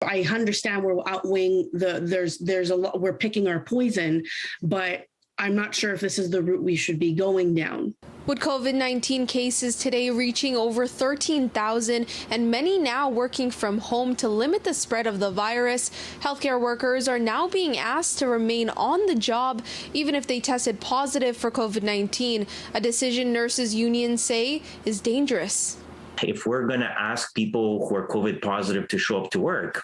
I understand we're outweighing there's a lot, we're picking our poison, but I'm not sure if this is the route we should be going down. With COVID-19 cases today reaching over 13,000 and many now working from home to limit the spread of the virus, healthcare workers are now being asked to remain on the job even if they tested positive for COVID-19, a decision nurses unions say is dangerous. If we're going to ask people who are COVID positive to show up to work,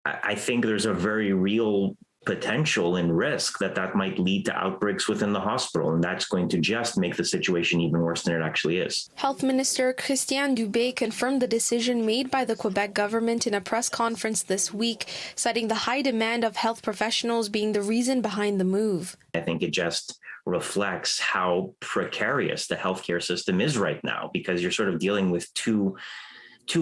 I think there's a very real potential and risk that might lead to outbreaks within the hospital, and that's going to just make the situation even worse than it actually is. Health Minister Christian Dubé confirmed the decision made by the Quebec government in a press conference this week, citing the high demand of health professionals being the reason behind the move. I think it just reflects how precarious the healthcare system is right now, because you're sort of dealing with two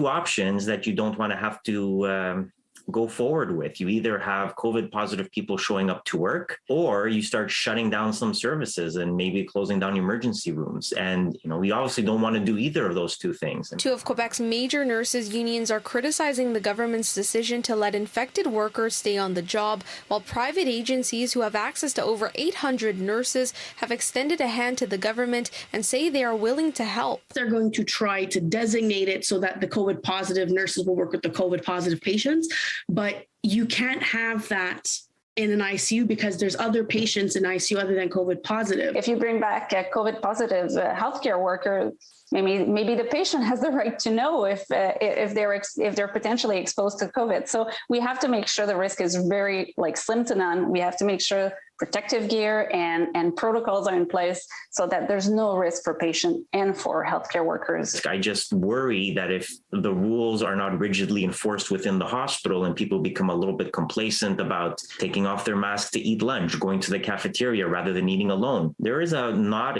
options that you don't want to have to go forward with. You either have COVID positive people showing up to work, or you start shutting down some services and maybe closing down emergency rooms. And, we obviously don't want to do either of those two things. Two of Quebec's major nurses unions are criticizing the government's decision to let infected workers stay on the job, while private agencies who have access to over 800 nurses have extended a hand to the government and say they are willing to help. They're going to try to designate it so that the COVID positive nurses will work with the COVID positive patients. But you can't have that in an ICU because there's other patients in ICU other than COVID positive. If you bring back a COVID positive healthcare worker, maybe the patient has the right to know if they're potentially exposed to COVID. So we have to make sure the risk is very slim to none. We have to make sure protective gear and protocols are in place so that there's no risk for patient and for healthcare workers. I just worry that if the rules are not rigidly enforced within the hospital and people become a little bit complacent about taking off their mask to eat lunch, going to the cafeteria rather than eating alone, there is a not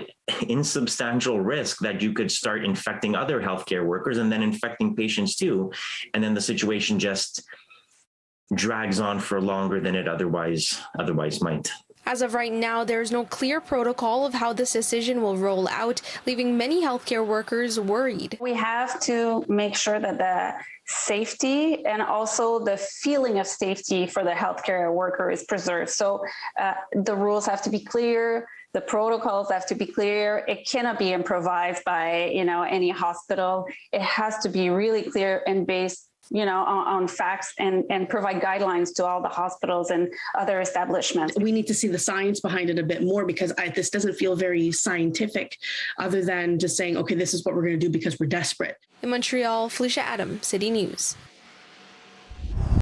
insubstantial risk that you could start infecting other healthcare workers and then infecting patients too. And then the situation just drags on for longer than it otherwise might. As of right now, there is no clear protocol of how this decision will roll out, leaving many healthcare workers worried. We have to make sure that the safety and also the feeling of safety for the healthcare worker is preserved. So the rules have to be clear. The protocols have to be clear. It cannot be improvised by, any hospital. It has to be really clear and based on facts and provide guidelines to all the hospitals and other establishments. We need to see the science behind it a bit more because this doesn't feel very scientific other than just saying, okay, this is what we're going to do because we're desperate. In Montreal, Felisha Adam, City News.